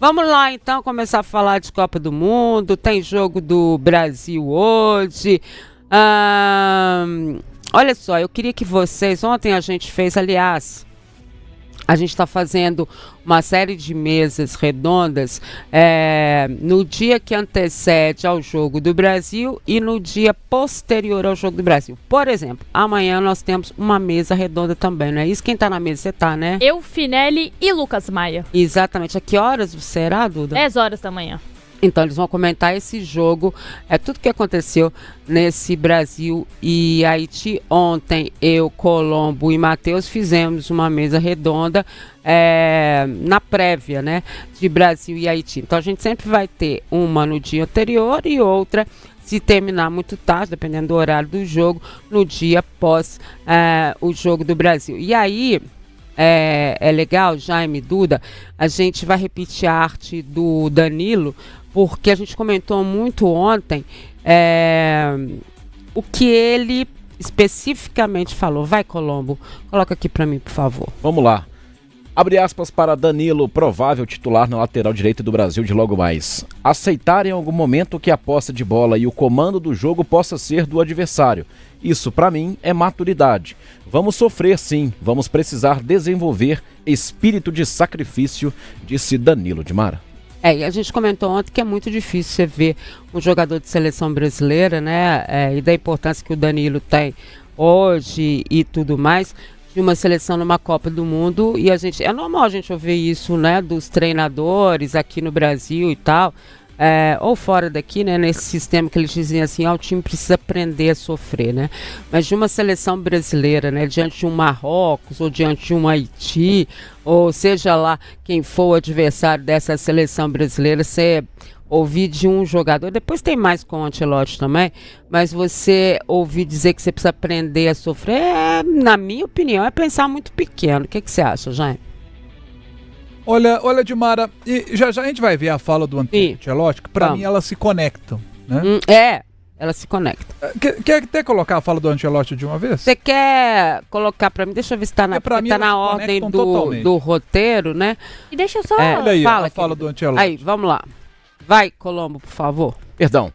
Vamos lá, então, começar a falar de Copa do Mundo. Tem jogo do Brasil hoje. Olha só, eu queria que vocês... Ontem a gente fez, aliás... A gente está fazendo uma série de mesas redondas no dia que antecede ao Jogo do Brasil e no dia posterior ao Jogo do Brasil. Por exemplo, amanhã nós temos uma mesa redonda também, não é isso? Quem está na mesa, você está, né? Eu, Finelli e Lucas Maia. Exatamente. A que horas será, Duda? 10 horas da manhã. Então, eles vão comentar esse jogo, tudo o que aconteceu nesse Brasil e Haiti. Ontem, eu, Colombo e Matheus fizemos uma mesa redonda na prévia, né, de Brasil e Haiti. Então, a gente sempre vai ter uma no dia anterior e outra, se terminar muito tarde, dependendo do horário do jogo, no dia após o jogo do Brasil. E aí... É legal, Jaime, Duda, a gente vai repetir a arte do Danilo, porque a gente comentou muito ontem o que ele especificamente falou. Vai, Colombo, coloca aqui para mim, por favor. Vamos lá. Abre aspas para Danilo, provável titular na lateral direita do Brasil de logo mais. Aceitar em algum momento que a posse de bola e o comando do jogo possa ser do adversário. Isso, para mim, é maturidade. Vamos sofrer, sim. Vamos precisar desenvolver espírito de sacrifício, disse Danilo de Mara. E a gente comentou ontem que é muito difícil você ver um jogador de seleção brasileira, né? E da importância que o Danilo tem hoje e tudo mais, de uma seleção numa Copa do Mundo. E é normal a gente ouvir isso, né? Dos treinadores aqui no Brasil e tal. Ou fora daqui, né, nesse sistema que eles dizem assim, o time precisa aprender a sofrer, né? Mas de uma seleção brasileira, né, diante de um Marrocos ou diante de um Haiti, ou seja lá quem for o adversário dessa seleção brasileira, você ouvir de um jogador, depois tem mais com o Ancelotti também, mas você ouvir dizer que você precisa aprender a sofrer, na minha opinião, é pensar muito pequeno. O que você acha, Jaime? Olha, Dimara, e já a gente vai ver a fala do Ancelotti, que pra mim elas se conectam, né? Elas se conectam. Quer até colocar a fala do Ancelotti de uma vez? Você quer colocar pra mim? Deixa eu ver se tá na ordem do roteiro, né? E deixa eu só... Olha aí, a fala do Ancelotti. Aí, vamos lá. Vai, Colombo, por favor. Perdão.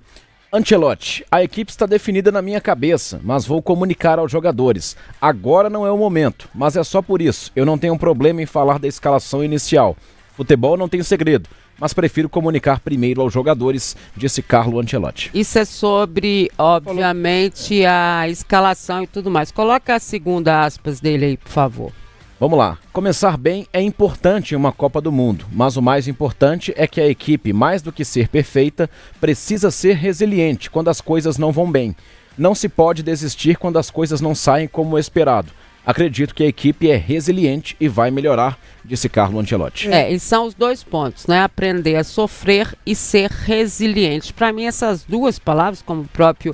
Ancelotti, a equipe está definida na minha cabeça, mas vou comunicar aos jogadores. Agora não é o momento, mas é só por isso. Eu não tenho problema em falar da escalação inicial. Futebol não tem segredo, mas prefiro comunicar primeiro aos jogadores, disse Carlo Ancelotti. Isso é sobre, obviamente, a escalação e tudo mais. Coloca a segunda aspas dele aí, por favor. Vamos lá. Começar bem é importante em uma Copa do Mundo, mas o mais importante é que a equipe, mais do que ser perfeita, precisa ser resiliente quando as coisas não vão bem. Não se pode desistir quando as coisas não saem como esperado. Acredito que a equipe é resiliente e vai melhorar, disse Carlo Ancelotti. E são os dois pontos, né? Aprender a sofrer e ser resiliente. Para mim, essas duas palavras, como o próprio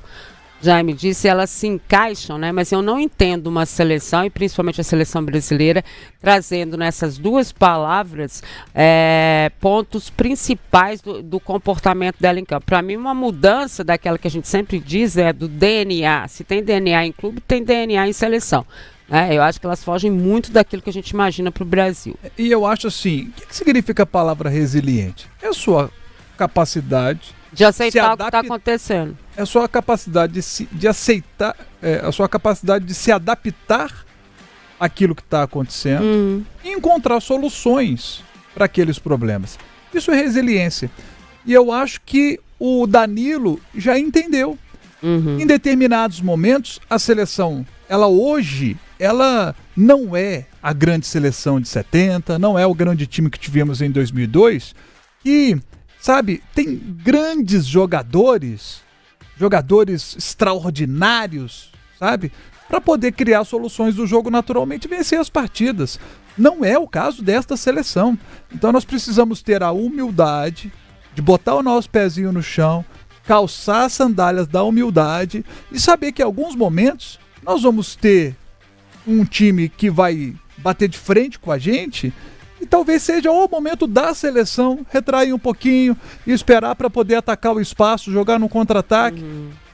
Jaime disse, elas se encaixam, né? Mas eu não entendo uma seleção, e principalmente a seleção brasileira, trazendo nessas duas palavras pontos principais do comportamento dela em campo. Para mim, uma mudança daquela que a gente sempre diz é do DNA. Se tem DNA em clube, tem DNA em seleção. Eu acho que elas fogem muito daquilo que a gente imagina para o Brasil. E eu acho assim, o que significa a palavra resiliente? É a sua capacidade de aceitar o que está acontecendo. É a sua capacidade de aceitar, a sua capacidade de se adaptar àquilo que está acontecendo e encontrar soluções para aqueles problemas. Isso é resiliência. E eu acho que o Danilo já entendeu. Em determinados momentos, a seleção, ela não é a grande seleção de 70, não é o grande time que tivemos em 2002, e sabe, tem grandes jogadores extraordinários, sabe, para poder criar soluções do jogo naturalmente e vencer as partidas. Não é o caso desta seleção. Então nós precisamos ter a humildade de botar o nosso pezinho no chão, calçar as sandálias da humildade e saber que em alguns momentos nós vamos ter um time que vai bater de frente com a gente. E talvez seja o momento da seleção retrair um pouquinho e esperar para poder atacar o espaço, jogar no contra-ataque.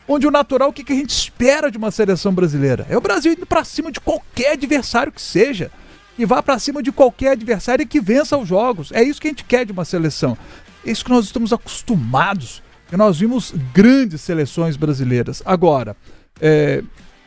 Onde o natural, o que a gente espera de uma seleção brasileira? É o Brasil indo para cima de qualquer adversário que seja. que vá para cima de qualquer adversário e que vença os jogos. É isso que a gente quer de uma seleção. É isso que nós estamos acostumados. E nós vimos grandes seleções brasileiras. Agora,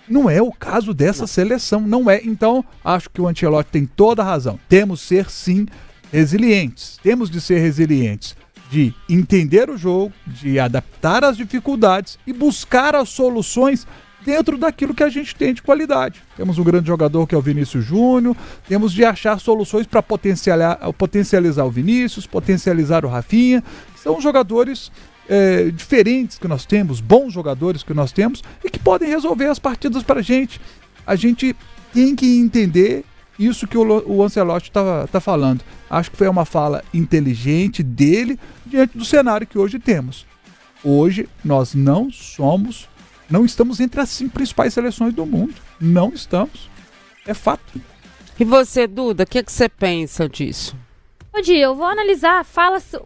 não é o caso dessa seleção, não é. Então, acho que o Ancelotti tem toda a razão. Temos de ser, sim, resilientes. Temos de ser resilientes, de entender o jogo, de adaptar as dificuldades e buscar as soluções dentro daquilo que a gente tem de qualidade. Temos um grande jogador que é o Vinícius Júnior, temos de achar soluções para potencializar o Vinícius, potencializar o Rafinha. São jogadores diferentes que nós temos, bons jogadores que nós temos e que podem resolver as partidas para a gente. A gente tem que entender isso que o Ancelotti tá falando. Acho que foi uma fala inteligente dele diante do cenário que hoje temos. Hoje nós não estamos entre as 5 principais seleções do mundo. Não estamos. É fato. E você, Duda, o que você pensa disso? Ô, Di, eu vou analisar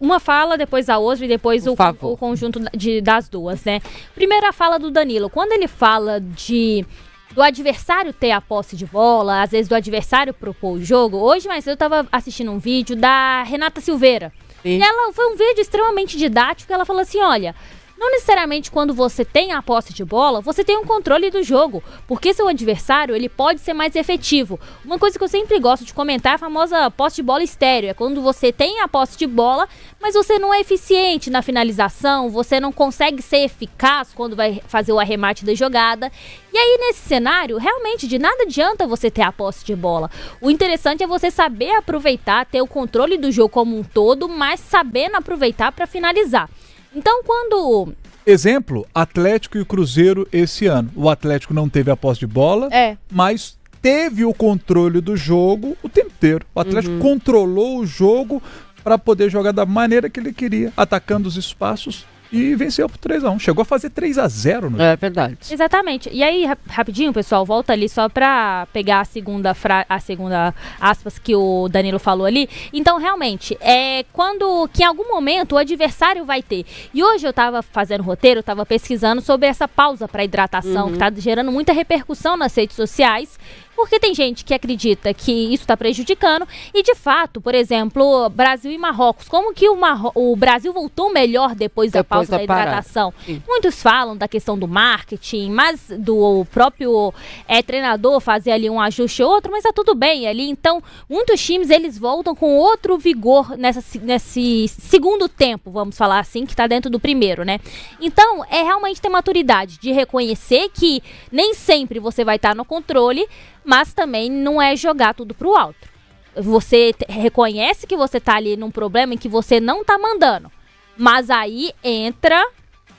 uma fala, depois a outra e depois o conjunto das duas, né? Primeiro a fala do Danilo. Quando ele fala do adversário ter a posse de bola, às vezes do adversário propor o jogo. Hoje, mas eu tava assistindo um vídeo da Renata Silveira. Sim. E ela foi um vídeo extremamente didático. Ela falou assim, olha, não necessariamente quando você tem a posse de bola, você tem um controle do jogo, porque seu adversário, ele pode ser mais efetivo. Uma coisa que eu sempre gosto de comentar é a famosa posse de bola estéreo, é quando você tem a posse de bola, mas você não é eficiente na finalização, você não consegue ser eficaz quando vai fazer o arremate da jogada. E aí, nesse cenário, realmente, de nada adianta você ter a posse de bola. O interessante é você saber aproveitar, ter o controle do jogo como um todo, mas sabendo aproveitar para finalizar. Então, quando... Exemplo, Atlético e Cruzeiro esse ano. O Atlético não teve a posse de bola, mas teve o controle do jogo o tempo inteiro. O Atlético controlou o jogo para poder jogar da maneira que ele queria, atacando os espaços e venceu por 3-1. Chegou a fazer 3-0 no jogo. É verdade. Exatamente. E aí, rapidinho, pessoal, volta ali só pra pegar a segunda aspas que o Danilo falou ali. Então, realmente, que em algum momento o adversário vai ter. E hoje eu tava fazendo roteiro, eu tava pesquisando sobre essa pausa pra hidratação, que tá gerando muita repercussão nas redes sociais. Porque tem gente que acredita que isso está prejudicando e, de fato, por exemplo, Brasil e Marrocos. Como que o Brasil voltou melhor depois da pausa da hidratação? Muitos falam da questão do marketing, mas do próprio treinador fazer ali um ajuste ou outro, mas tá tudo bem ali. Então, muitos times, eles voltam com outro vigor nesse segundo tempo, vamos falar assim, que tá dentro do primeiro, né? Então, é realmente ter maturidade de reconhecer que nem sempre você vai estar no controle, mas também não é jogar tudo pro alto. Você reconhece que você tá ali num problema em que você não tá mandando. Mas aí entra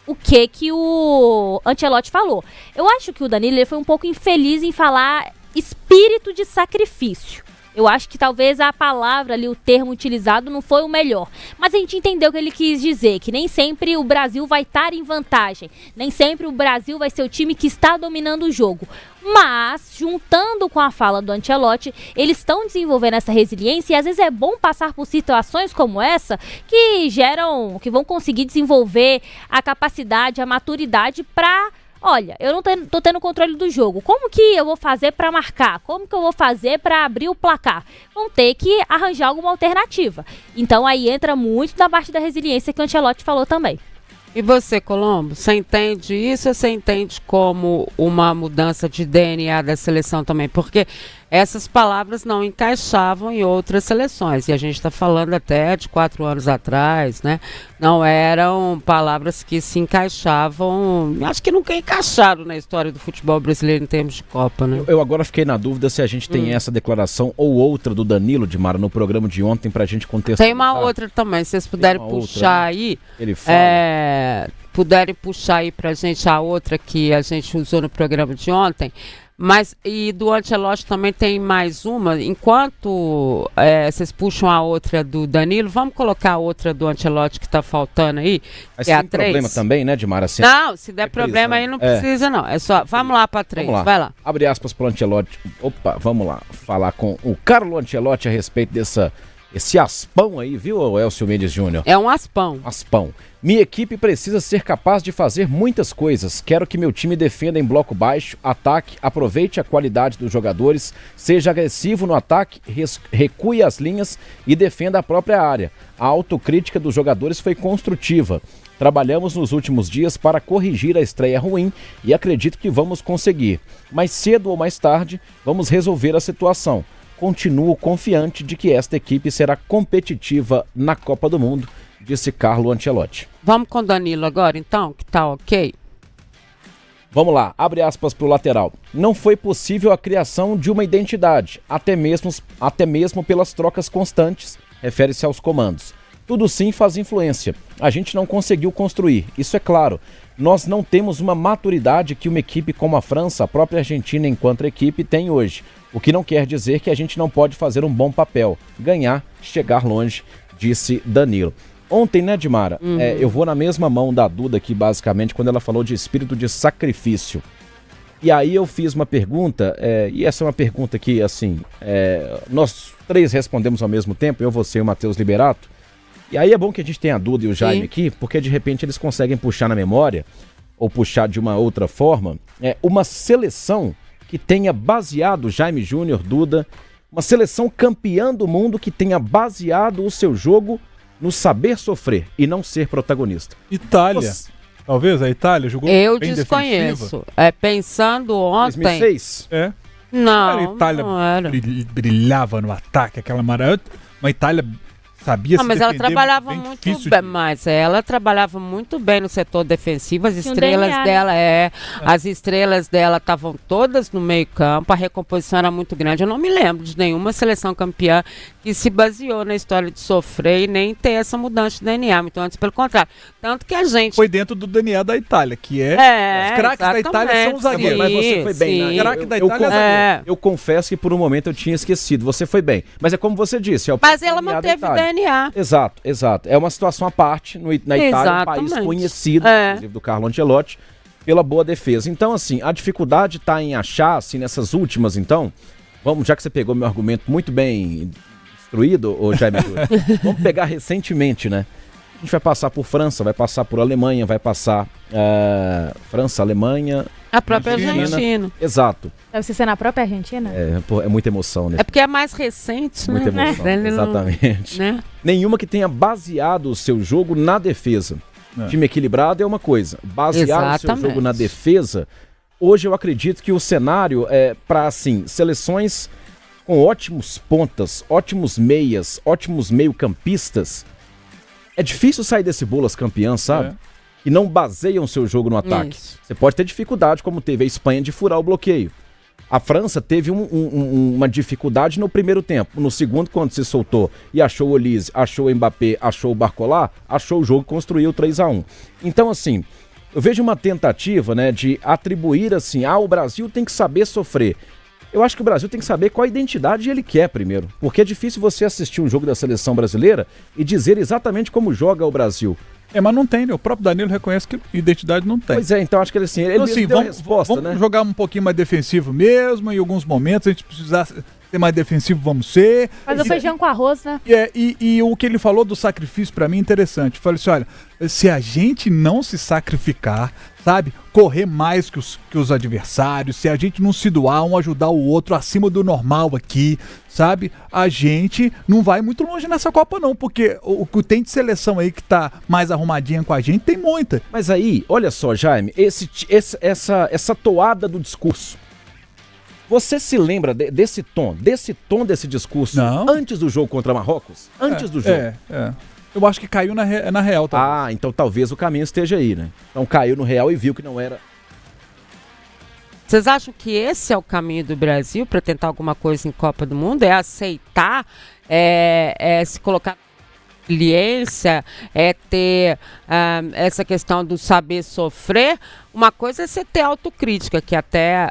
o que o Ancelotti falou. Eu acho que o Danilo ele foi um pouco infeliz em falar espírito de sacrifício. Eu acho que talvez a palavra ali, o termo utilizado não foi o melhor. Mas a gente entendeu o que ele quis dizer, que nem sempre o Brasil vai estar em vantagem. Nem sempre o Brasil vai ser o time que está dominando o jogo. Mas, juntando com a fala do Ancelotti, eles estão desenvolvendo essa resiliência e às vezes é bom passar por situações como essa que vão conseguir desenvolver a capacidade, a maturidade para... Olha, eu não tô tendo controle do jogo. Como que eu vou fazer para marcar? Como que eu vou fazer para abrir o placar? Vão ter que arranjar alguma alternativa. Então aí entra muito da parte da resiliência que o Ancelotti falou também. E você, Colombo, você entende isso ou você entende como uma mudança de DNA da seleção também? Porque essas palavras não encaixavam em outras seleções. E a gente está falando até de 4 anos atrás, né? Não eram palavras que se encaixavam, acho que nunca encaixaram na história do futebol brasileiro em termos de Copa, né? Eu agora fiquei na dúvida se a gente tem essa declaração ou outra do Danilo, de Mara, no programa de ontem, pra gente contextualizar. Tem uma outra também, se vocês puderem puxar outra, aí. Ele fala. Puderem puxar aí pra gente a outra que a gente usou no programa de ontem. Mas, e do Ancelotti também tem mais uma. Enquanto vocês puxam a outra do Danilo, vamos colocar a outra do Ancelotti que tá faltando aí. Mas que é tem problema também, né, Dimara? Assim, não, se der problema aí não precisa não. É só, vamos lá pra 3, vai lá. Abre aspas pro Ancelotti. Opa, vamos lá. Falar com o Carlo Ancelotti a respeito Esse aspão aí, viu, Elcio Mendes Júnior? É um aspão. Aspão. Minha equipe precisa ser capaz de fazer muitas coisas. Quero que meu time defenda em bloco baixo, ataque, aproveite a qualidade dos jogadores, seja agressivo no ataque, recue as linhas e defenda a própria área. A autocrítica dos jogadores foi construtiva. Trabalhamos nos últimos dias para corrigir a estreia ruim e acredito que vamos conseguir. Mais cedo ou mais tarde, vamos resolver a situação. Continuo confiante de que esta equipe será competitiva na Copa do Mundo, disse Carlo Ancelotti. Vamos com o Danilo agora, então, que tá ok? Vamos lá, abre aspas para o lateral. Não foi possível a criação de uma identidade, até mesmo pelas trocas constantes, refere-se aos comandos. Tudo sim faz influência. A gente não conseguiu construir, isso é claro. Nós não temos uma maturidade que uma equipe como a França, a própria Argentina enquanto equipe, tem hoje. O que não quer dizer que a gente não pode fazer um bom papel, ganhar, chegar longe, disse Danilo. Ontem, né, Dimara, eu vou na mesma mão da Duda aqui, basicamente, quando ela falou de espírito de sacrifício. E aí eu fiz uma pergunta, e essa é uma pergunta que, assim, nós três respondemos ao mesmo tempo, eu, você e o Matheus Liberato. E aí é bom que a gente tenha a Duda e o Jaime aqui, porque de repente eles conseguem puxar na memória, ou puxar de uma outra forma, uma seleção que tenha baseado, Jaime Júnior, Duda, uma seleção campeã do mundo que tenha baseado o seu jogo no saber sofrer e não ser protagonista. Itália. Talvez a Itália jogou Eu bem desconheço. Pensando ontem... 2006? Não, a Itália não era. brilhava no ataque, aquela maravilha. Uma Itália sabia se Mas ela defender trabalhava bem muito difícil bem, de- mas ela trabalhava muito bem no setor defensivo. As Tinha um estrelas DNA, dela as estrelas dela estavam todas no meio-campo, a recomposição era muito grande. Eu não me lembro de nenhuma seleção campeã que se baseou na história de sofrer e nem ter essa mudança de DNA. Então, antes pelo contrário. Tanto que a gente Foi dentro do DNA da Itália, que é... os craques da Itália são os zagueiros. Mas você foi bem, sim. né? Craque da Itália Eu confesso que por um momento eu tinha esquecido. Você foi bem. Mas é como você disse. É o Mas ela DNA da manteve o Itália. DNA. Exato. É uma situação à parte na Itália, um país Exatamente. conhecido, inclusive do Carlo Ancelotti, pela boa defesa. Então, assim, a dificuldade está em achar, assim, nessas últimas, então, já que você pegou meu argumento muito bem instruído, ô Jaime Júnior, vamos pegar recentemente, né? A gente vai passar por França, vai passar por Alemanha, vai passar França, Alemanha... A própria Argentina. Argentina. Exato. Deve ser na própria Argentina? É muita emoção, né? É porque é mais recente, Muita né? emoção, Ele não- exatamente. né? Nenhuma que tenha baseado o seu jogo na defesa. Time equilibrado é uma coisa. Basear o seu Exatamente. jogo na defesa, hoje eu acredito que o cenário é para, assim, seleções com ótimos pontas, ótimos meias, ótimos meio-campistas. É difícil sair desse bolo as campeãs, sabe? E não baseiam o seu jogo no ataque. Isso. Você pode ter dificuldade, como teve a Espanha, de furar o bloqueio. A França teve uma dificuldade no primeiro tempo. No segundo, quando se soltou e achou o Olise, achou o Mbappé, achou o Barcola, achou o jogo e construiu 3-1. Então, assim, eu vejo uma tentativa, né, de atribuir assim, o Brasil tem que saber sofrer. Eu acho que o Brasil tem que saber qual a identidade ele quer primeiro. Porque é difícil você assistir um jogo da seleção brasileira e dizer exatamente como joga o Brasil. Mas não tem, né? O próprio Danilo reconhece que identidade não tem. Pois é, então acho que ele assim, ele Então, mesmo assim, deu a vamos resposta, né? jogar um pouquinho mais defensivo mesmo, em alguns momentos, a gente precisar ser mais defensivo, vamos ser. Fazer o feijão com arroz, né? E o que ele falou do sacrifício pra mim é interessante. Falei assim, olha, se a gente não se sacrificar, sabe, correr mais que os adversários, se a gente não se doar, um ajudar o outro acima do normal aqui, sabe, a gente não vai muito longe nessa Copa não, porque o que tem de seleção aí que tá mais arrumadinha com a gente, tem muita. Mas aí, olha só, Jaime, essa toada do discurso. Você se lembra desse tom desse discurso Não. antes do jogo contra Marrocos? Antes do jogo? Eu acho que caiu na real, tá? Então talvez o caminho esteja aí, né? Então caiu no real e viu que não era. Vocês acham que esse é o caminho do Brasil para tentar alguma coisa em Copa do Mundo? É aceitar, se colocar resiliência, é ter essa questão do saber sofrer. Uma coisa é você ter autocrítica, que até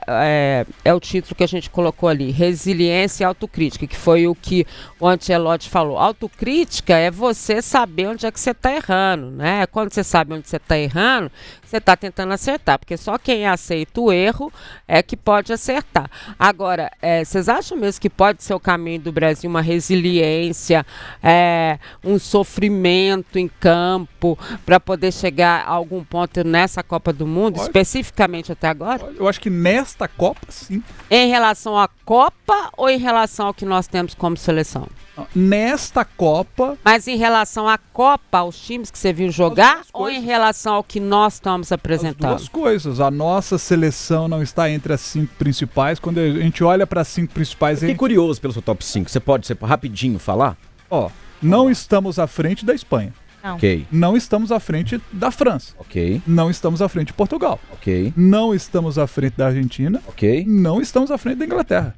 é o título que a gente colocou ali, resiliência e autocrítica, que foi o que o Ancelotti falou. Autocrítica é você saber onde é que você está errando, né? Quando você sabe onde você está errando, você está tentando acertar, porque só quem aceita o erro é que pode acertar. Agora, vocês acham mesmo que pode ser o caminho do Brasil uma resiliência, um sofrimento em campo, para poder chegar a algum ponto nessa Copa do Mundo? Especificamente até agora? Eu acho que nesta Copa, sim. Em relação à Copa ou em relação ao que nós temos como seleção? Nesta Copa... Mas em relação à Copa, aos times que você viu jogar, ou em relação ao que nós estamos apresentando? As duas coisas. A nossa seleção não está entre as 5 principais. Quando a gente olha para as 5 principais... Fiquei curioso pelo seu top 5. Você pode rapidinho falar? Não estamos à frente da Espanha. Não. Ok. Não estamos à frente da França. Ok. Não estamos à frente de Portugal. Ok. Não estamos à frente da Argentina. Ok. Não estamos à frente da Inglaterra.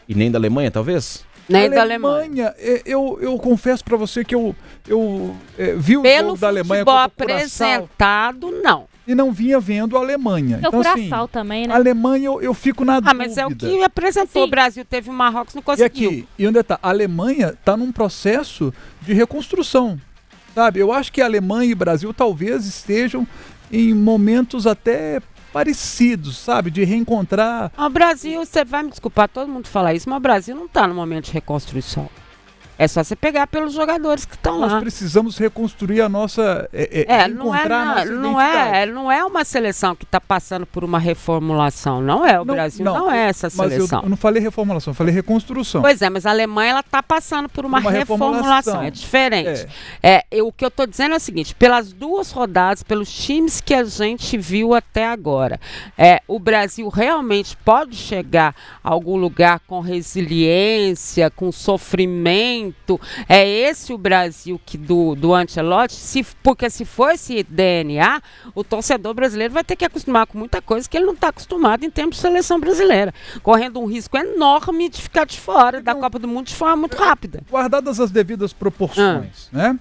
E nem da Alemanha, talvez? Nem da Alemanha. Eu confesso pra você que eu vi o jogo da Alemanha pelo contra o futebol Curaçao apresentado, não. e não vinha vendo a Alemanha. É o Curaçao também, né? A Alemanha eu fico na dúvida. Mas é o que apresentou. Sim. O Brasil teve o Marrocos, não E conseguiu. aqui, e onde tá? A Alemanha está num processo de reconstrução, sabe? Eu acho que a Alemanha e o Brasil talvez estejam em momentos até parecidos, sabe? De reencontrar... O Brasil, você vai me desculpar todo mundo falar isso, mas o Brasil não está no momento de reconstrução. É só você pegar pelos jogadores que estão lá. Nós precisamos reconstruir a nossa... não é uma seleção que está passando por uma reformulação, não é. O Brasil não é essa seleção. Mas eu não falei reformulação, eu falei reconstrução. Pois é, mas a Alemanha ela está passando por uma reformulação, é diferente. O que eu estou dizendo é o seguinte, pelas 2 rodadas, pelos times que a gente viu até agora, o Brasil realmente pode chegar a algum lugar com resiliência, com sofrimento. É esse o Brasil que do Ancelotti, porque se for esse DNA, o torcedor brasileiro vai ter que acostumar com muita coisa que ele não está acostumado em termos de seleção brasileira, correndo um risco enorme de ficar de fora da Copa do Mundo de forma muito rápida. Guardadas as devidas proporções, né?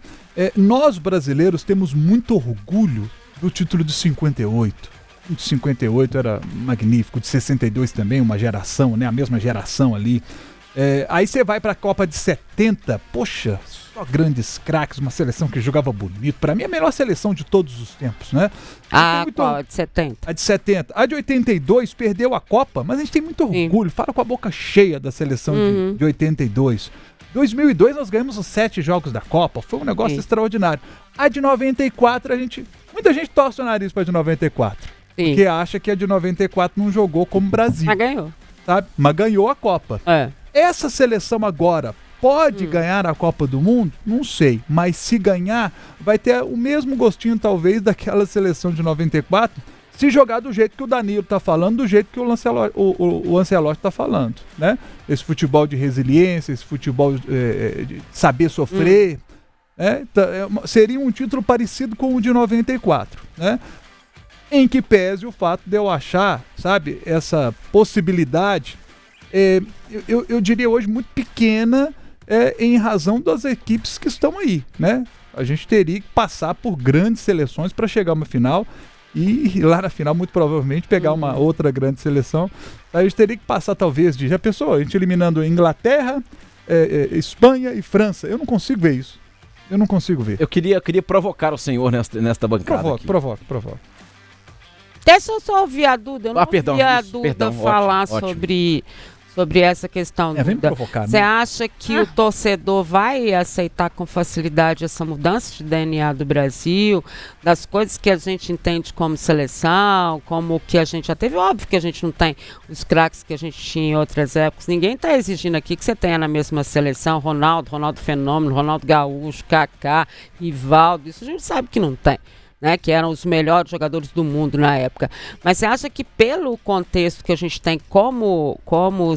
Nós brasileiros temos muito orgulho do título de 58. O de 58 era magnífico, de 62 também, uma geração, né? A mesma geração ali. Aí você vai para a Copa de 70, poxa, só grandes craques, uma seleção que jogava bonito. Para mim é a melhor seleção de todos os tempos, né? Qual? A de 70? A de 70. A de 82 perdeu a Copa, mas a gente tem muito orgulho, fala com a boca cheia da seleção de 82. 2002 nós ganhamos os 7 jogos da Copa, foi um negócio extraordinário. A de 94, muita gente torce o nariz para a de 94, porque acha que a de 94 não jogou como o Brasil. Mas ganhou. Sabe? Mas ganhou a Copa. Essa seleção agora pode ganhar a Copa do Mundo? Não sei, mas se ganhar, vai ter o mesmo gostinho talvez daquela seleção de 94, se jogar do jeito que o Danilo tá falando, do jeito que o Ancelotti tá falando, né? Esse futebol de resiliência, esse futebol de saber sofrer, seria um título parecido com o de 94, né? Em que pese o fato de eu achar, sabe, essa possibilidade... eu diria hoje muito pequena em razão das equipes que estão aí, né? A gente teria que passar por grandes seleções para chegar a uma final e lá na final muito provavelmente pegar uma outra grande seleção. A gente teria que passar talvez já pensou, a gente eliminando Inglaterra, Espanha e França. Eu não consigo ver isso. Eu não consigo ver. Eu queria provocar o senhor nesta bancada. Provoque. Deixa eu só ouvir a Duda. Eu não ouvi a Duda perdão, falar ótimo. sobre essa questão. Vem me provocar, Você né? acha que o torcedor vai aceitar com facilidade essa mudança de DNA do Brasil, das coisas que a gente entende como seleção, como o que a gente já teve? Óbvio que a gente não tem os craques que a gente tinha em outras épocas. Ninguém está exigindo aqui que você tenha na mesma seleção Ronaldo Fenômeno, Ronaldo Gaúcho, Kaká, Rivaldo. Isso a gente sabe que não tem. Né, que eram os melhores jogadores do mundo na época. Mas você acha que pelo contexto que a gente tem como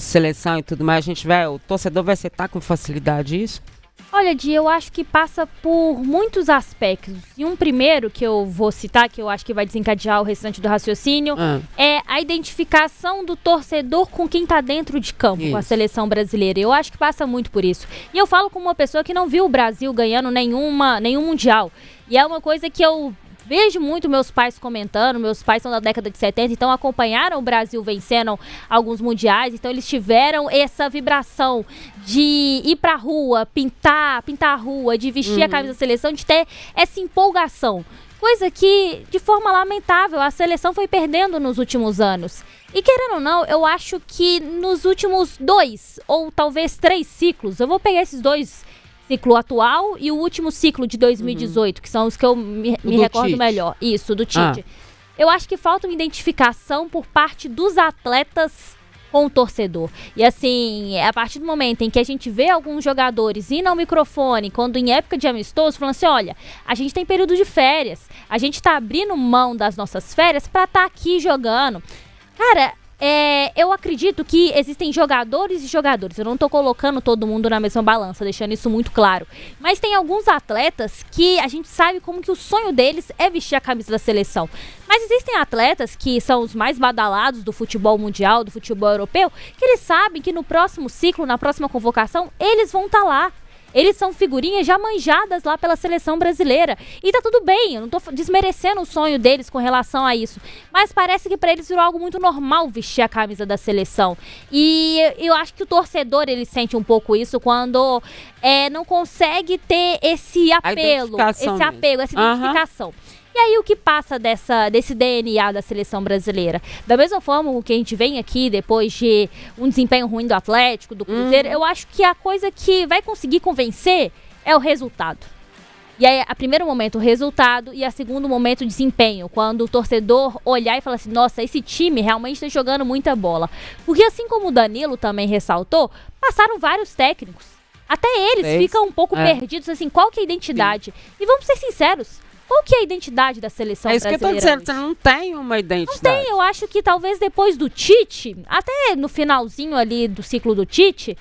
seleção e tudo mais, o torcedor vai aceitar com facilidade isso? Olha, Di, eu acho que passa por muitos aspectos. E um primeiro que eu vou citar, que eu acho que vai desencadear o restante do raciocínio, é a identificação do torcedor com quem tá dentro de campo, com a seleção brasileira. Eu acho que passa muito por isso. E eu falo como uma pessoa que não viu o Brasil ganhando nenhum mundial. E é uma coisa que eu vejo muito meus pais comentando. Meus pais são da década de 70, então acompanharam o Brasil vencendo alguns mundiais. Então eles tiveram essa vibração de ir pra rua, pintar a rua, de vestir a camisa da seleção, de ter essa empolgação. Coisa que, de forma lamentável, a seleção foi perdendo nos últimos anos. E querendo ou não, eu acho que nos últimos 2 ou talvez 3 ciclos, eu vou pegar esses 2 ciclo atual e o último ciclo de 2018, que são os que eu me recordo Tite. melhor. Isso, do Tite. Eu acho que falta uma identificação por parte dos atletas com o torcedor. E assim, a partir do momento em que a gente vê alguns jogadores indo ao microfone, quando em época de amistoso, falando assim, olha, a gente tem período de férias, a gente tá abrindo mão das nossas férias pra estar aqui jogando. Cara, eu acredito que existem jogadores e jogadores. Eu não tô colocando todo mundo na mesma balança, deixando isso muito claro. Mas tem alguns atletas que a gente sabe como que o sonho deles é vestir a camisa da seleção. Mas existem atletas que são os mais badalados do futebol mundial, do futebol europeu, que eles sabem que no próximo ciclo, na próxima convocação, eles vão estar lá. Eles são figurinhas já manjadas lá pela seleção brasileira. E tá tudo bem, eu não tô desmerecendo o sonho deles com relação a isso. Mas parece que pra eles virou algo muito normal vestir a camisa da seleção. E eu acho que o torcedor, ele sente um pouco isso quando não consegue ter esse apelo, essa identificação. E aí o que passa desse DNA da seleção brasileira? Da mesma forma que a gente vem aqui depois de um desempenho ruim do Atlético, do Cruzeiro, eu acho que a coisa que vai conseguir convencer é o resultado. E aí, a primeiro momento, o resultado, e a segundo momento, o desempenho. Quando o torcedor olhar e falar assim, nossa, esse time realmente está jogando muita bola. Porque assim como o Danilo também ressaltou, passaram vários técnicos. Até eles ficam um pouco perdidos, assim, qual que é a identidade? E vamos ser sinceros, qual que é a identidade da seleção brasileira? É isso que eu tô dizendo, você não tem uma identidade. Não tem, eu acho que talvez depois do Tite, até no finalzinho ali do ciclo do Tite,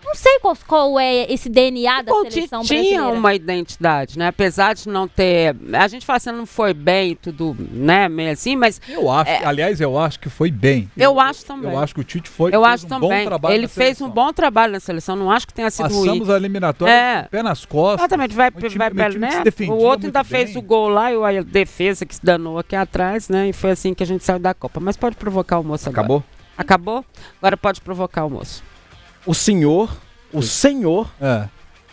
não sei qual é esse DNA da seleção brasileira. Tinha uma identidade, né? Apesar de não ter... A gente fala assim, não foi bem, tudo, né? Meio assim, mas... Eu acho, aliás, eu acho que foi bem. Eu acho também. Eu acho que o Tite fez um bom trabalho. Ele fez um bom trabalho na seleção, não acho que tenha sido ruim. Passamos a eliminatória pé nas costas. Exatamente, vai né? O outro ainda fez o gol lá e a defesa que se danou aqui atrás, né? E foi assim que a gente saiu da Copa. Mas pode provocar o moço agora. Acabou? Acabou? Agora pode provocar o moço. O senhor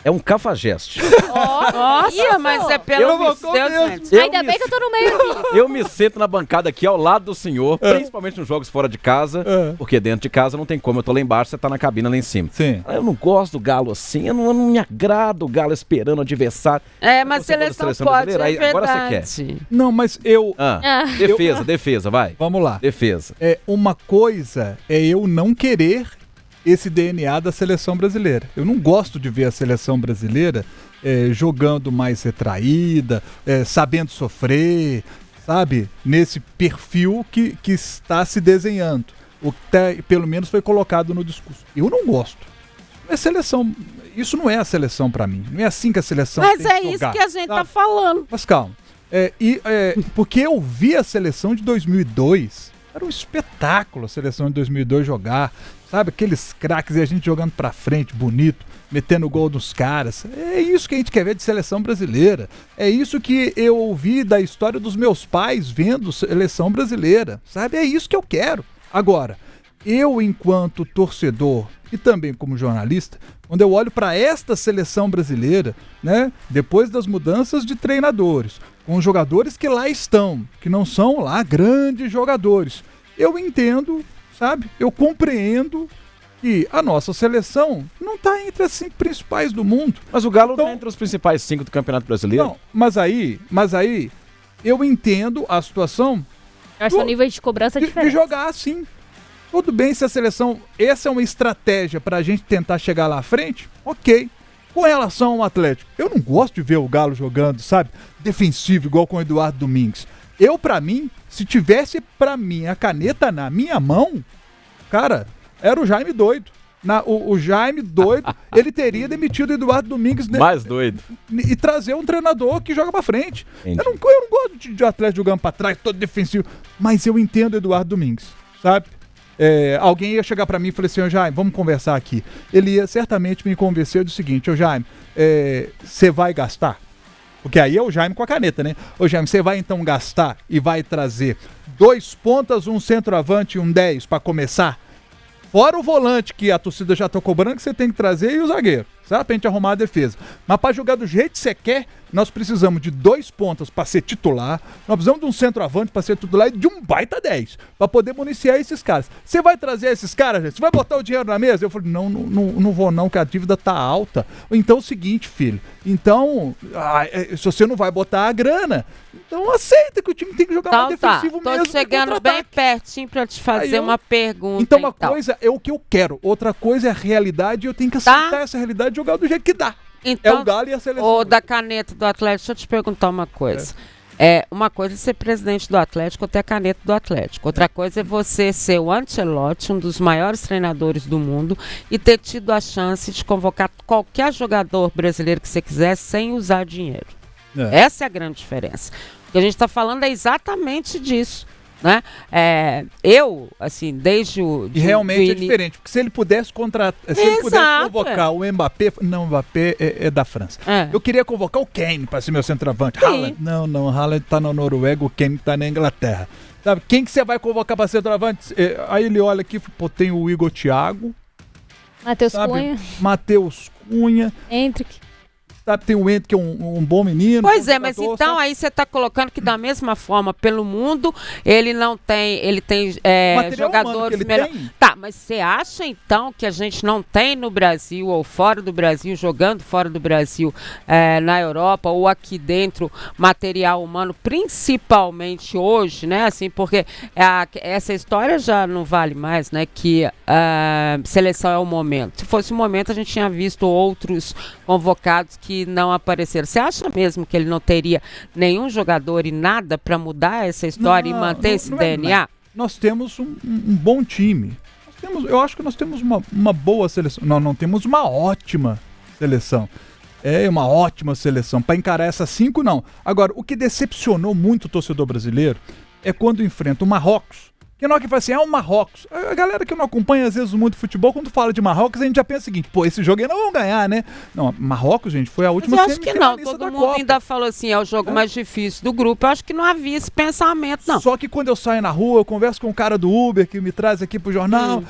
é um cafajeste. Nossa, mas é pelo amor de Deus, gente. Ainda bem que eu tô no meio aqui. Eu me sento na bancada aqui ao lado do senhor, principalmente nos jogos fora de casa, porque dentro de casa não tem como. Eu tô lá embaixo, você tá na cabine lá em cima. Sim. Eu não gosto do Galo assim, eu não me agrada o Galo esperando o adversário. Mas seleção pode, é verdade. Agora você quer. Não, mas eu... Defesa, vai. Vamos lá. Defesa. Uma coisa é eu não querer esse DNA da seleção brasileira. Eu não gosto de ver a seleção brasileira jogando mais retraída, sabendo sofrer, sabe? Nesse perfil que está se desenhando. O que pelo menos foi colocado no discurso. Eu não gosto. É seleção. Isso não é a seleção pra mim. Não é assim que a seleção tem que jogar. Mas é isso que a gente tá falando. Mas calma. Porque eu vi a seleção de 2002. Era um espetáculo a seleção de 2002 jogar. Sabe, aqueles craques e a gente jogando pra frente, bonito, metendo o gol dos caras. É isso que a gente quer ver de seleção brasileira. É isso que eu ouvi da história dos meus pais vendo seleção brasileira. Sabe, é isso que eu quero. Agora, eu enquanto torcedor e também como jornalista, quando eu olho para esta seleção brasileira, né, depois das mudanças de treinadores, com os jogadores que lá estão, que não são lá grandes jogadores, eu entendo... Sabe? Eu compreendo que a nossa seleção não está entre as 5 principais do mundo. Mas o Galo está entre os principais 5 do Campeonato Brasileiro. Não, mas aí eu entendo a situação. Acho que o nível de cobrança é diferente. De jogar assim. Tudo bem se a seleção... Essa é uma estratégia para a gente tentar chegar lá à frente? Ok. Com relação ao Atlético, eu não gosto de ver o Galo jogando, sabe? Defensivo, igual com o Eduardo Domingues. Pra mim, se tivesse pra mim a caneta na minha mão, cara, era o Jaime doido. O Jaime, doido, ele teria demitido o Eduardo Domingues mais doido e trazer um treinador que joga pra frente. Eu não gosto de atleta jogando pra trás, todo defensivo, mas eu entendo o Eduardo Domingues, sabe? Alguém ia chegar pra mim e falar assim, ô Jaime, vamos conversar aqui. Ele ia certamente me convencer do seguinte, ô Jaime, você vai gastar? Porque aí é o Jaime com a caneta, né? Ô Jaime, você vai então gastar e vai trazer 2 pontas, um centroavante e um 10 pra começar? Fora o volante que a torcida já tá cobrando que você tem que trazer e o zagueiro, sabe? Pra gente arrumar a defesa. Mas pra jogar do jeito que você quer, nós precisamos de 2 pontas pra ser titular, nós precisamos de um centroavante pra ser titular e de um baita 10 pra poder municiar esses caras. Você vai trazer esses caras, gente? Você vai botar o dinheiro na mesa? Eu falei, não vou não, que a dívida tá alta. Então é o seguinte, filho, então, se você não vai botar a grana, então aceita que o time tem que jogar mais defensivo mesmo. Tô chegando bem pertinho pra te fazer uma pergunta. Então uma coisa é o que eu quero, outra coisa é a realidade e eu tenho que aceitar essa realidade e jogar do jeito que dá. Então, é o Galo e a seleção. Ou da caneta do Atlético, deixa eu te perguntar uma coisa. Uma coisa é ser presidente do Atlético ou ter a caneta do Atlético. Outra coisa é você ser o Ancelotti, um dos maiores treinadores do mundo, e ter tido a chance de convocar qualquer jogador brasileiro que você quiser sem usar dinheiro. Essa é a grande diferença. O que a gente está falando é exatamente disso. Né? Eu, assim, desde o... E realmente é diferente, porque se ele pudesse se ele pudesse convocar o Mbappé... Não, o Mbappé é da França. Eu queria convocar o Kane para ser meu centroavante. Haaland, não, o Haaland tá na Noruega, o Kane tá na Inglaterra. Sabe, quem que você vai convocar para ser centroavante? Aí ele olha aqui, pô, tem o Igor Thiago. Matheus Cunha. Hendrick. Tem o Ento, que é um bom menino. Pois é, mas então aí você está colocando que da mesma forma pelo mundo ele tem jogadores melhores. Tá, mas você acha então que a gente não tem no Brasil ou fora do Brasil, jogando fora do Brasil, na Europa ou aqui dentro, material humano, principalmente hoje, né? Assim, porque essa história já não vale mais, né? Que seleção é o momento. Se fosse o momento, a gente tinha visto outros convocados que não apareceram. Você acha mesmo que ele não teria nenhum jogador e nada para mudar essa história e manter esse DNA? Nós temos um bom time. Eu acho que nós temos uma boa seleção. Não temos uma ótima seleção. Uma ótima seleção. Para encarar essas 5, não. Agora, o que decepcionou muito o torcedor brasileiro é quando enfrenta o Marrocos. Que não é que fala assim, o Marrocos. A galera que não acompanha às vezes muito futebol, quando fala de Marrocos, a gente já pensa o seguinte, pô, esse jogo aí não vão ganhar, né? Não, Marrocos, gente, foi a última semifinalista da Copa. Eu acho que não, todo mundo ainda falou assim, é o jogo mais difícil do grupo. Eu acho que não havia esse pensamento, não. Só que quando eu saio na rua, eu converso com o cara do Uber que me traz aqui pro jornal,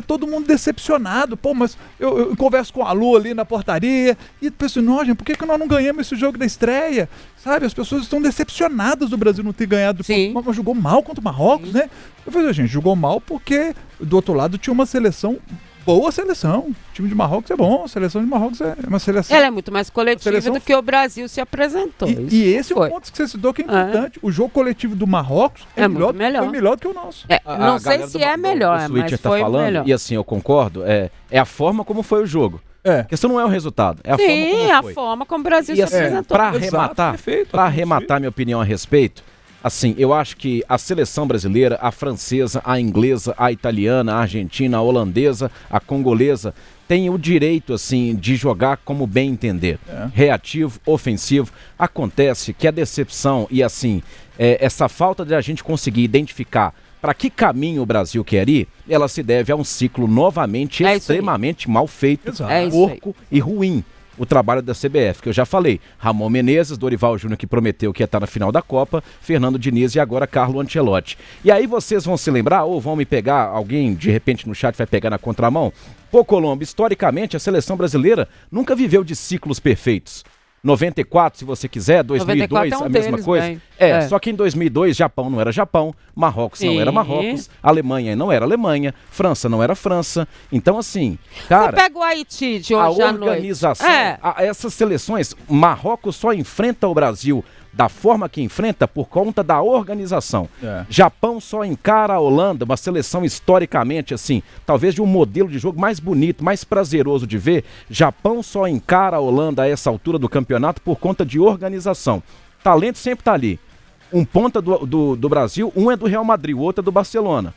todo mundo decepcionado. Pô, mas eu converso com a Lu ali na portaria e penso, não, gente, por que nós não ganhamos esse jogo da estreia? Sabe, as pessoas estão decepcionadas do Brasil não ter ganhado. Mas jogou mal contra o Marrocos, né? Eu falei, gente, jogou mal porque do outro lado tinha uma seleção, boa seleção. O time de Marrocos é bom, a seleção de Marrocos é uma seleção... Ela é muito mais coletiva do que o Brasil se apresentou. E esse é o ponto que você citou que é importante. O jogo coletivo do Marrocos foi melhor do que o nosso. Não sei se é melhor, mas foi melhor. E assim, eu concordo, é a forma como foi o jogo. A questão não é o resultado, é a forma como foi. A forma como o Brasil se apresentou. Para arrematar minha opinião a respeito, assim, eu acho que a seleção brasileira, a francesa, a inglesa, a italiana, a argentina, a holandesa, a congolesa, tem o direito, assim, de jogar como bem entender. Reativo, ofensivo. Acontece que a decepção e, assim, essa falta de a gente conseguir identificar para que caminho o Brasil quer ir, ela se deve a um ciclo novamente extremamente mal feito, porco e ruim. O trabalho da CBF, que eu já falei, Ramon Menezes, Dorival Júnior, que prometeu que ia estar na final da Copa, Fernando Diniz e agora Carlo Ancelotti. E aí vocês vão se lembrar, ou vão me pegar, alguém de repente no chat vai pegar na contramão? Pô, Colombo, historicamente a seleção brasileira nunca viveu de ciclos perfeitos. 94, se você quiser, 2002, a mesma coisa. Só que em 2002, Japão não era Japão, Marrocos não era Marrocos, Alemanha não era Alemanha, França não era França. Então, assim, cara... Você pega o Haiti de hoje à noite. A organização, essas seleções, Marrocos só enfrenta o Brasil da forma que enfrenta por conta da organização. Japão só encara a Holanda, uma seleção historicamente assim, talvez de um modelo de jogo mais bonito, mais prazeroso de ver. Japão só encara a Holanda a essa altura do campeonato por conta de organização. Talento sempre tá ali. Um ponta do Brasil, um é do Real Madrid, o outro é do Barcelona.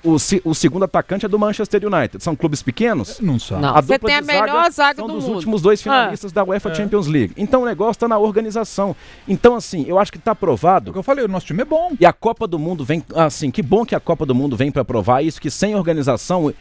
o segundo atacante é do Manchester United. São clubes pequenos? Não são. Não. A Você dupla tem a de zaga melhor zaga são do dos mundo. últimos 2 finalistas da UEFA Champions League. Então o negócio está na organização. Então, assim, eu acho que está provado. O que eu falei, o nosso time é bom. E a Copa do Mundo vem, assim, que bom que a Copa do Mundo vem para provar isso, que sem organização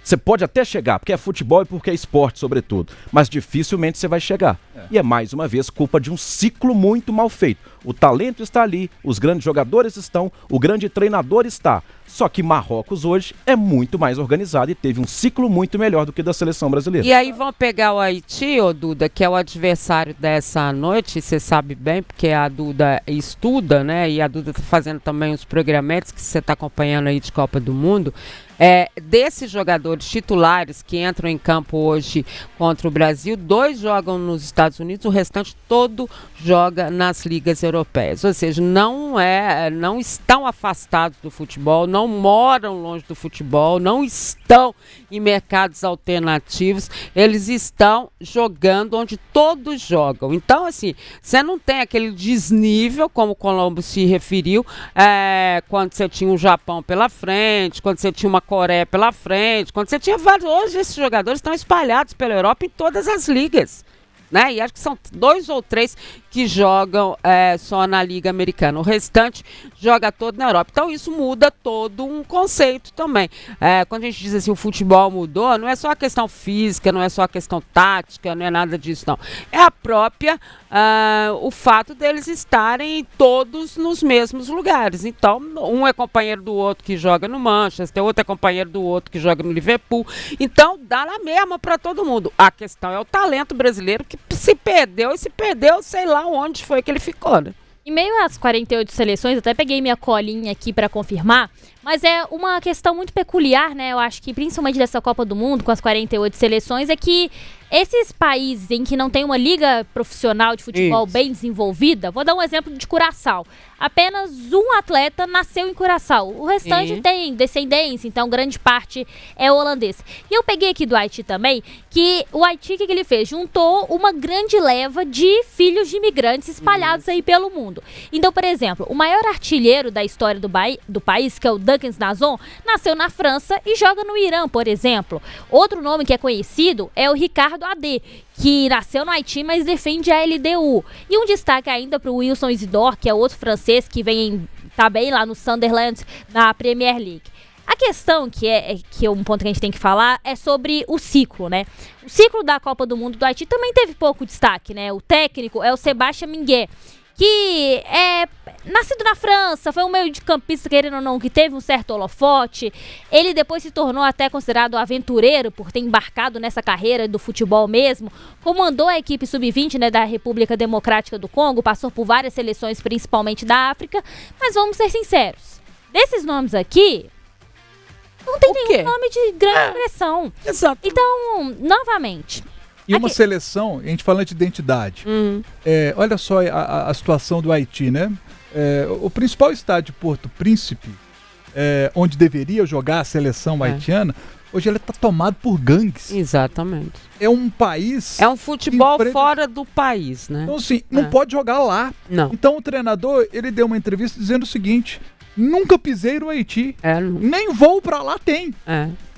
você pode até chegar, porque é futebol e porque é esporte, sobretudo, mas dificilmente você vai chegar. E é, mais uma vez, culpa de um ciclo muito mal feito. O talento está ali, os grandes jogadores estão, o grande treinador está. Só que Marrocos hoje é muito mais organizado e teve um ciclo muito melhor do que da seleção brasileira. E aí vão pegar o Haiti, ô Duda, que é o adversário dessa noite, você sabe bem, porque a Duda estuda, né? E a Duda está fazendo também os programetes que você está acompanhando aí de Copa do Mundo. Desses jogadores titulares que entram em campo hoje contra o Brasil, 2 jogam nos Estados Unidos, o restante todo joga nas ligas europeias. Ou seja, não estão afastados do futebol, não moram longe do futebol, não estão em mercados alternativos, eles estão jogando onde todos jogam. Então, assim, você não tem aquele desnível, como o Colombo se referiu, quando você tinha o Japão pela frente, quando você tinha uma Coreia pela frente, quando você tinha vários. Hoje esses jogadores estão espalhados pela Europa em todas as ligas, né? E acho que são 2 ou 3 que jogam só na Liga Americana. O restante joga todo na Europa. Então isso muda todo um conceito também. Quando a gente diz assim, o futebol mudou, não é só a questão física, não é só a questão tática, não é nada disso, não. É a própria, o fato deles estarem todos nos mesmos lugares. Então, um é companheiro do outro que joga no Manchester, outro é companheiro do outro que joga no Liverpool. Então, dá na mesma para todo mundo. A questão é o talento brasileiro que se perdeu, sei lá onde foi que ele ficou, né? Em meio às 48 seleções, até peguei minha colinha aqui para confirmar, mas é uma questão muito peculiar, né? Eu acho que principalmente dessa Copa do Mundo, com as 48 seleções, é que esses países em que não tem uma liga profissional de futebol bem desenvolvida, vou dar um exemplo de Curaçao. Apenas um atleta nasceu em Curaçao. O restante tem descendência, então grande parte é holandês. E eu peguei aqui do Haiti também, que o Haiti, o que ele fez? Juntou uma grande leva de filhos de imigrantes espalhados aí pelo mundo. Então, por exemplo, o maior artilheiro da história do país, que é o Duncan Nazon, nasceu na França e joga no Irã, por exemplo. Outro nome que é conhecido é o Ricardo Adé, que nasceu no Haiti, mas defende a LDU. E um destaque ainda para o Wilson Isidore, que é outro francês que tá bem lá no Sunderland, na Premier League. A questão que é um ponto que a gente tem que falar é sobre o ciclo, né? O ciclo da Copa do Mundo do Haiti também teve pouco destaque, né? O técnico é o Sébastien Minguet, que é nascido na França, foi um meio de campista, querendo ou não, que teve um certo holofote. Ele depois se tornou até considerado aventureiro por ter embarcado nessa carreira do futebol mesmo. Comandou a equipe sub-20, né, da República Democrática do Congo, passou por várias seleções, principalmente da África. Mas vamos ser sinceros, desses nomes aqui, não tem nenhum nome de grande expressão. Exato. Então, novamente... E uma seleção, a gente falando de identidade. Olha só a situação do Haiti, né? O principal estádio, Porto Príncipe, onde deveria jogar a seleção haitiana, hoje ele está tomado por gangues. Exatamente. É um país... É um futebol fora do país, né? Então, assim, não pode jogar lá. Não. Então, o treinador, ele deu uma entrevista dizendo o seguinte: nunca pisei no Haiti. Nem voo pra lá tem.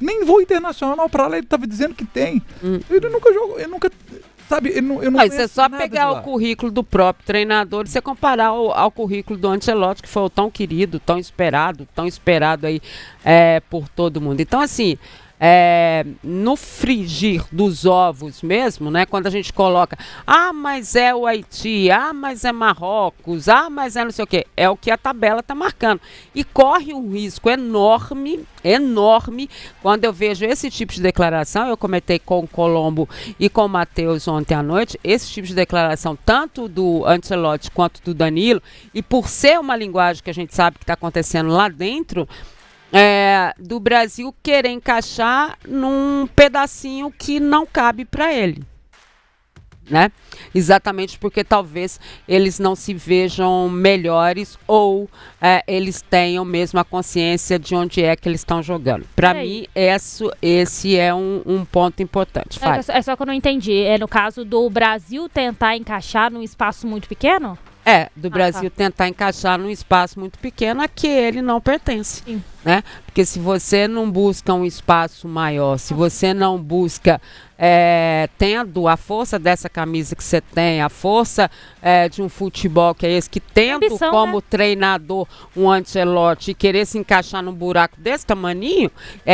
Nem voo internacional pra lá ele tava dizendo que tem. Ele nunca jogou, ele nunca... Sabe, ele não você só pegar o currículo do próprio treinador e você comparar ao currículo do Ancelotti, que foi o tão querido, tão esperado aí por todo mundo. Então, assim... no frigir dos ovos mesmo, né? Quando a gente coloca, mas é o Haiti, mas é Marrocos, mas é não sei o quê, é o que a tabela tá marcando. E corre um risco enorme quando eu vejo esse tipo de declaração. Eu comentei com o Colombo e com o Matheus ontem à noite, esse tipo de declaração, tanto do Ancelotti quanto do Danilo, e por ser uma linguagem que a gente sabe que está acontecendo lá dentro, do Brasil querer encaixar num pedacinho que não cabe para ele, né? Exatamente porque talvez eles não se vejam melhores ou eles tenham mesmo a consciência de onde é que eles estão jogando. Para mim, esse é um ponto importante. É só que eu não entendi. É no caso do Brasil tentar encaixar num espaço muito pequeno? Do Brasil tentar encaixar num espaço muito pequeno a que ele não pertence. Sim. Né? Porque se você não busca um espaço maior, se você não busca, tendo a força dessa camisa que você tem, a força de um futebol que é esse, que tendo ambição, como treinador um Ancelotti e querer se encaixar num buraco desse tamaninho,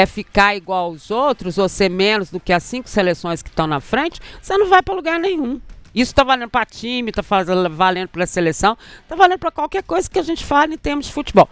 ficar igual aos outros, ou ser menos do que as 5 seleções que estão na frente, você não vai para lugar nenhum. Isso está valendo para time, está valendo para a seleção, está valendo para qualquer coisa que a gente fale em termos de futebol.